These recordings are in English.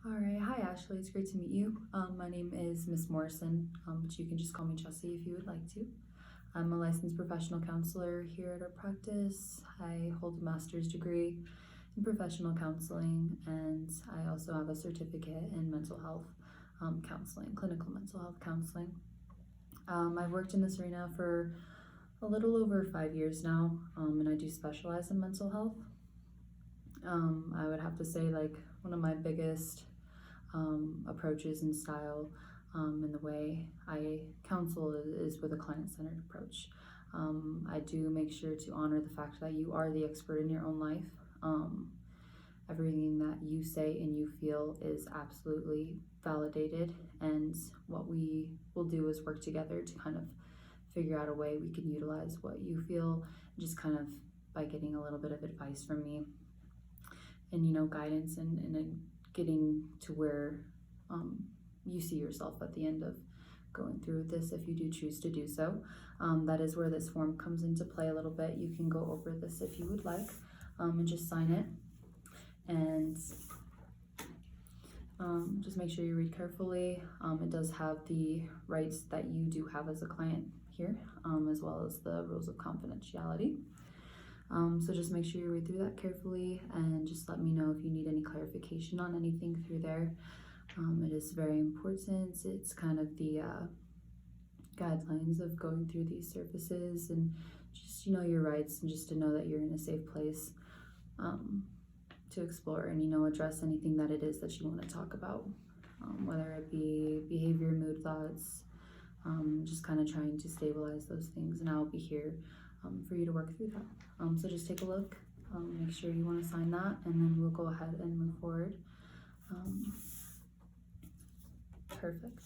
All right, hi Ashley, it's great to meet you. My name is Miss Morrison, but you can just call me Chelsea if you would like to. I'm a licensed professional counselor here at our practice. I hold a master's degree in professional counseling, and I also have a certificate in mental health counseling, clinical mental health counseling. I've worked in this arena for a little over 5 years now, and I do specialize in mental health. I would have to say, like, one of my biggest approaches and style in the way I counsel is with a client-centered approach. I do make sure to honor the fact that you are the expert in your own life. Everything that you say and you feel is absolutely validated, and what we will do is work together to kind of figure out a way we can utilize what you feel, just kind of by getting a little bit of advice from me and guidance and getting to where you see yourself at the end of going through this, if you do choose to do so. That is where this form comes into play a little bit. You can go over this if you would like, and just sign it, and just make sure you read carefully. It does have the rights that you do have as a client here, as well as the rules of confidentiality. So just make sure you read through that carefully, and just let me know if you need any clarification on anything through there. It is very important. It's kind of the guidelines of going through these services, and just your rights, and just to know that you're in a safe place to explore and address anything that it is that you want to talk about, whether it be behavior, mood, thoughts, just kind of trying to stabilize those things, and I'll be here for you to work through that. So just take a look, make sure you want to sign that, and then we'll go ahead and move forward. Perfect.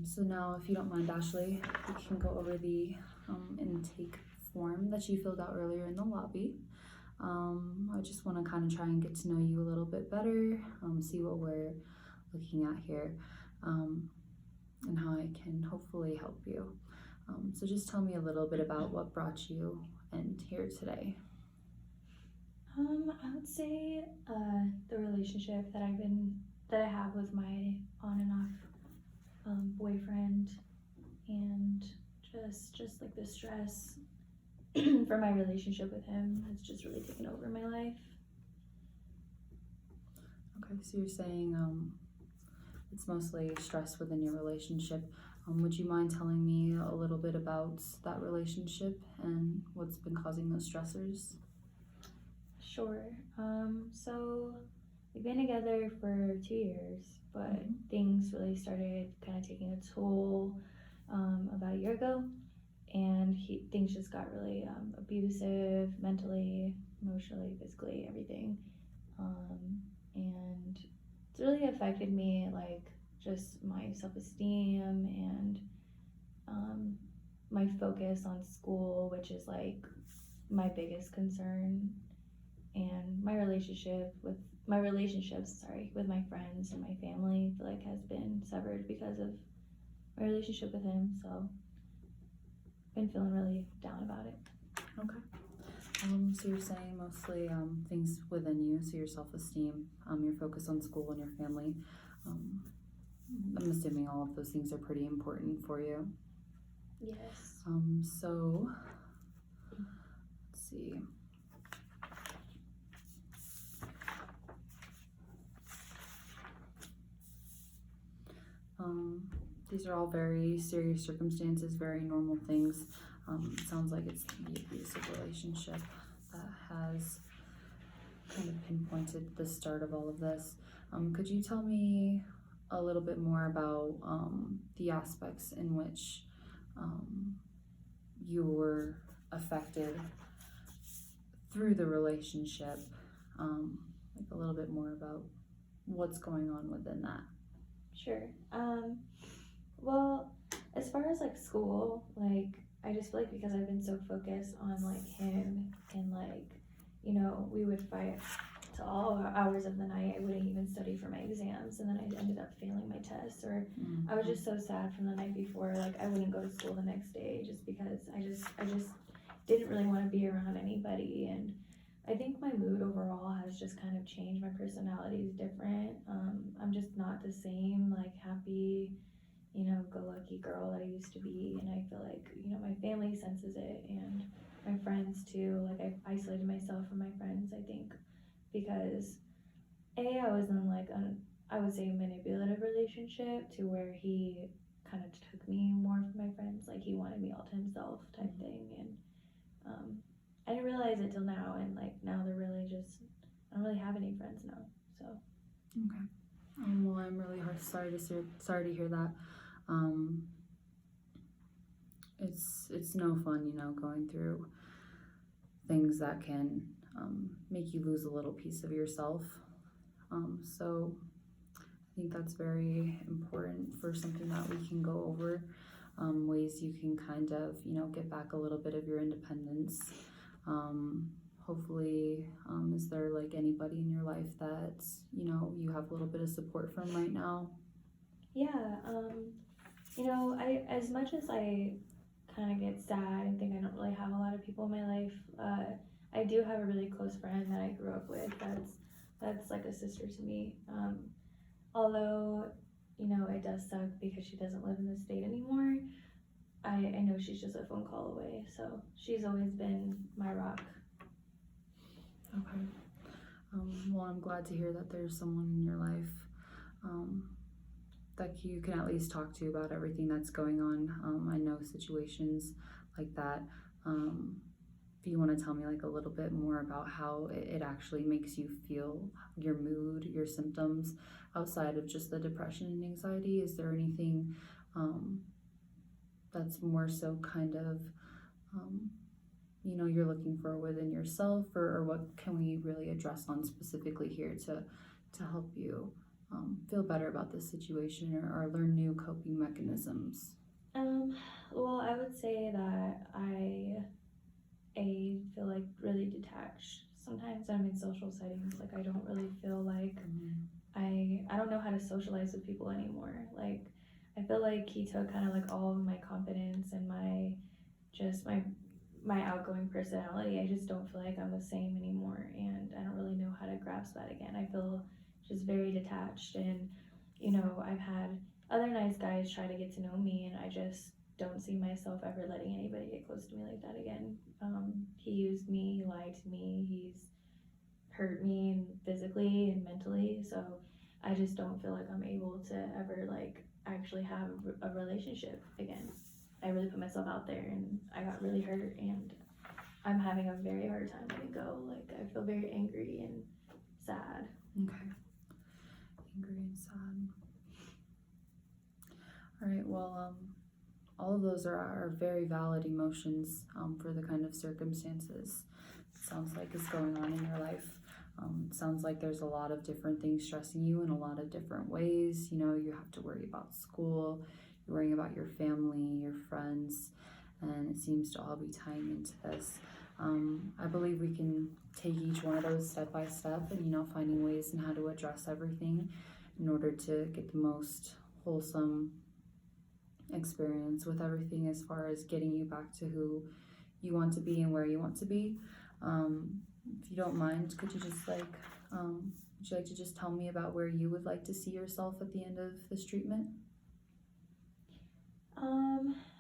So now, if you don't mind, Ashley, we can go over the intake form that you filled out earlier in the lobby. I just want to kind of try and get to know you a little bit better, see what we're looking at here, and how I can hopefully help you. So just tell me a little bit about what brought you in here today. I would say the relationship that I have with my on and off boyfriend, and just like the stress for my relationship with him has just really taken over my life. Okay, so you're saying it's mostly stress within your relationship. Would you mind telling me a little bit about that relationship and what's been causing those stressors? Sure. So we've been together for 2 years, but things really started kind of taking a toll about a year ago, and things just got really abusive, mentally, emotionally, physically, everything, and it's really affected me, like just my self-esteem and my focus on school, which is like my biggest concern, and my relationships with my friends and my family, I feel like has been severed because of my relationship with him. So I've been feeling really down about it. Okay. So you're saying mostly things within you, so your self-esteem, your focus on school and your family. I'm assuming all of those things are pretty important for you. Yes. So let's see. These are all very serious circumstances, very normal things. It sounds like it's the abusive relationship that has kind of pinpointed the start of all of this. Could you tell me a little bit more about the aspects in which you were affected through the relationship? Like a little bit more about what's going on within that. Sure. Well, as far as like school, like I just feel like because I've been so focused on like him, and like, we would fight to all hours of the night. I wouldn't even study for my exams, and then I ended up failing my tests, or I was just so sad from the night before, like I wouldn't go to school the next day just because I just didn't really want to be around anybody, and I think my mood overall has just kind of changed. My personality is different. I'm just not the same, like, happy, go lucky girl that I used to be. And I feel like, my family senses it, and my friends too. Like, I've isolated myself from my friends, I think, because I was in like I would say a manipulative relationship to where he kind of took me more from my friends. Like, he wanted me all to himself type thing. And I didn't realize it till now. And like, now they're really just, I don't really have any friends now. So. Okay. Well, I'm really sorry to hear that. It's no fun, going through things that can make you lose a little piece of yourself. So I think that's very important for something that we can go over. Ways you can kind of, get back a little bit of your independence. Hopefully, is there like anybody in your life that, you have a little bit of support from right now? Yeah, I, as much as I kind of get sad and think I don't really have a lot of people in my life, I do have a really close friend that I grew up with that's like a sister to me. Although, it does suck because she doesn't live in the state anymore. I know she's just a phone call away, so she's always been my rock. Okay. Well, I'm glad to hear that there's someone in your life that you can at least talk to about everything that's going on. I know situations like that. If you want to tell me like a little bit more about how it actually makes you feel, your mood, your symptoms, outside of just the depression and anxiety, is there anything that's more so kind of you're looking for within yourself, or what can we really address on specifically here to help you feel better about this situation, or learn new coping mechanisms? Well, I would say that I feel like really detached sometimes when I'm in social settings. Like, I don't really feel like I don't know how to socialize with people anymore. Like, I feel like he took kind of like all of my confidence and my outgoing personality. I just don't feel like I'm the same anymore, and I don't really know how to grasp that again. I feel just very detached, and I've had other nice guys try to get to know me, and I just don't see myself ever letting anybody get close to me like that again. He used me, he lied to me, he's hurt me physically and mentally, so I just don't feel like I'm able to ever like actually have a relationship again. I really put myself out there, and I got really hurt, and I'm having a very hard time letting go. Like, I feel very angry and sad. Okay. Angry and sad. All right, well, all of those are very valid emotions for the kind of circumstances it sounds like is going on in your life. It sounds like there's a lot of different things stressing you in a lot of different ways. You have to worry about school, you're worrying about your family, your friends, and it seems to all be tying into this. I believe we can take each one of those step by step, and finding ways in how to address everything in order to get the most wholesome experience with everything, as far as getting you back to who you want to be and where you want to be. If you don't mind, could you just would you like to just tell me about where you would like to see yourself at the end of this treatment?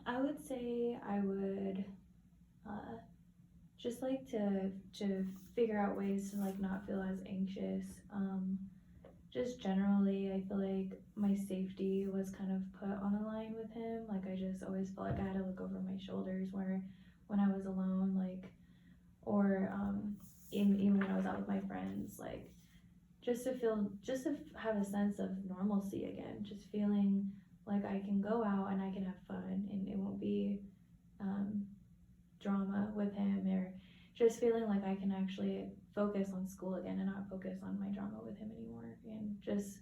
I would say I would just like to figure out ways to like not feel as anxious. Just generally, I feel like my safety was kind of put on the line with him. Like, I just always felt like I had to look over my shoulders when I was alone, like, or even when I was out with my friends, like, just to have a sense of normalcy again, just feeling like I can go out and I can have fun, and it won't be drama with him, or just feeling like I can actually focus on school again and not focus on my drama with him anymore, and just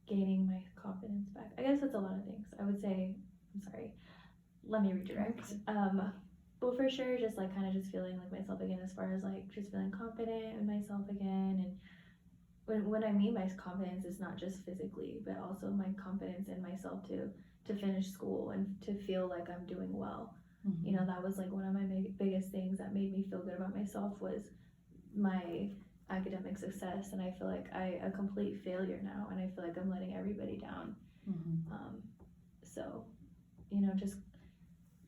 gaining my confidence back. I guess that's a lot of things. I would say, I'm sorry, let me redirect. Well, for sure, just like kind of just feeling like myself again, as far as like just feeling confident in myself again. And when I mean my confidence, it's not just physically, but also my confidence in myself to finish school and to feel like I'm doing well. Mm-hmm. That was like one of my biggest things that made me feel good about myself, was my academic success, and I feel like a complete failure now, and I feel like I'm letting everybody down. Mm-hmm. So, you know, just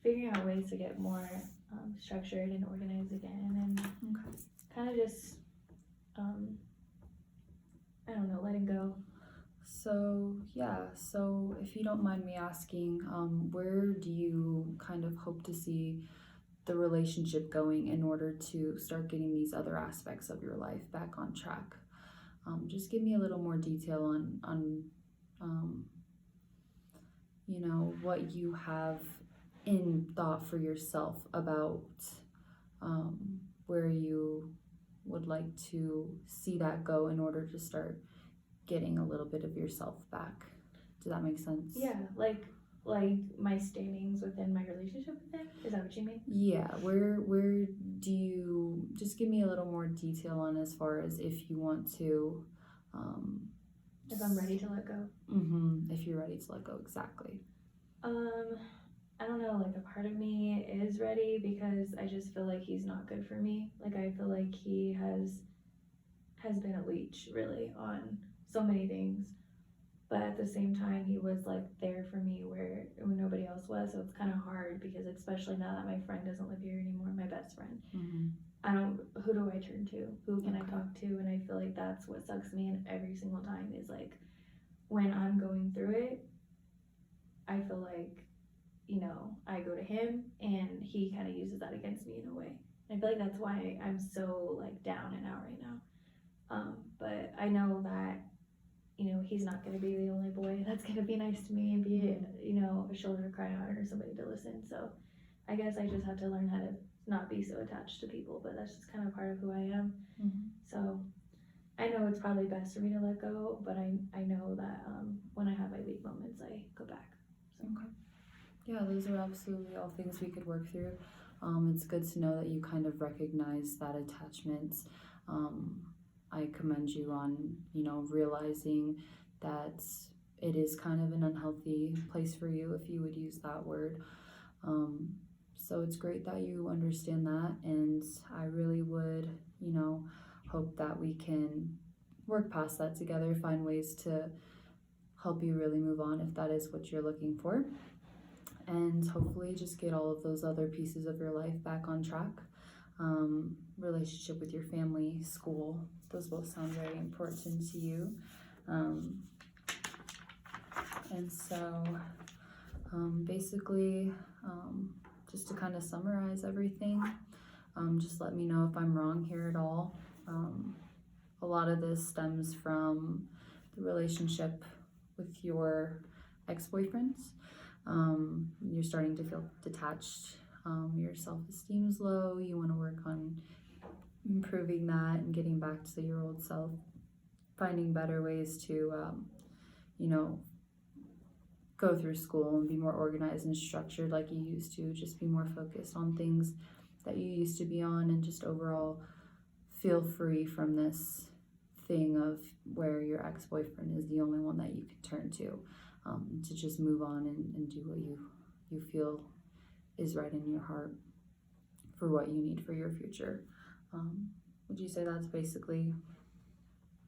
figuring out ways to get more structured and organized again, and Okay. kind of just, I don't know, letting go. So if you don't mind me asking, where do you kind of hope to see the relationship going in order to start getting these other aspects of your life back on track? Just give me a little more detail on you know, what you have in thought for yourself about where you would like to see that go in order to start getting a little bit of yourself back. Does that make sense? Yeah, like my standings within my relationship with him. Is that what you mean? Yeah. Where do you just give me a little more detail on as far as if you want to If I'm ready to let go. If you're ready to let go, exactly. I don't know, like a part of me is ready because I just feel like he's not good for me. Like I feel like he has been a leech really on so many things. But at the same time he was like there for me when nobody else was. So it's kind of hard because especially now that my friend doesn't live here anymore, my best friend. Who do I turn to? Who can I talk to? And I feel like that's what sucks me in every single time is like when I'm going through it, I feel like, you know, I go to him and he kind of uses that against me in a way. And I feel like that's why I'm so like down and out right now. But I know that, you know, he's not going to be the only boy that's going to be nice to me and be, you know, a shoulder to cry on or somebody to listen. So I guess I just have to learn how to not be so attached to people, but that's just kind of part of who I am. So I know it's probably best for me to let go, but I know that when I have my weak moments, I go back. So. Okay. Yeah, those are absolutely all things we could work through. It's good to know that you kind of recognize that attachment. I commend you on, you know, realizing that it is kind of an unhealthy place for you, if you would use that word. So it's great that you understand that, and I really would, you know, hope that we can work past that together, find ways to help you really move on if that is what you're looking for, and hopefully just get all of those other pieces of your life back on track. Relationship with your family, school, those both sound very important to you. And so basically, just to kind of summarize everything, just let me know if I'm wrong here at all. A lot of this stems from the relationship with your ex-boyfriends. You're starting to feel detached. Your self-esteem is low. You want to work on improving that and getting back to your old self, finding better ways to, you know, go through school and be more organized and structured like you used to, just be more focused on things that you used to be on, and just overall feel free from this thing of where your ex-boyfriend is the only one that you can turn to just move on and do what you feel is right in your heart for what you need for your future. Would you say that's basically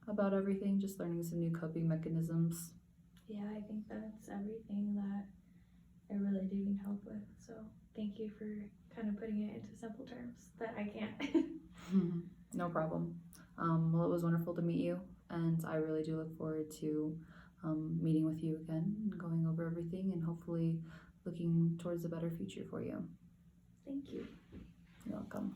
about everything? Just learning some new coping mechanisms? Yeah, I think that's everything that I really do need help with. So thank you for kind of putting it into simple terms that I can't. No problem. Well, it was wonderful to meet you, and I really do look forward to meeting with you again and going over everything and hopefully looking towards a better future for you. Thank you. You're welcome.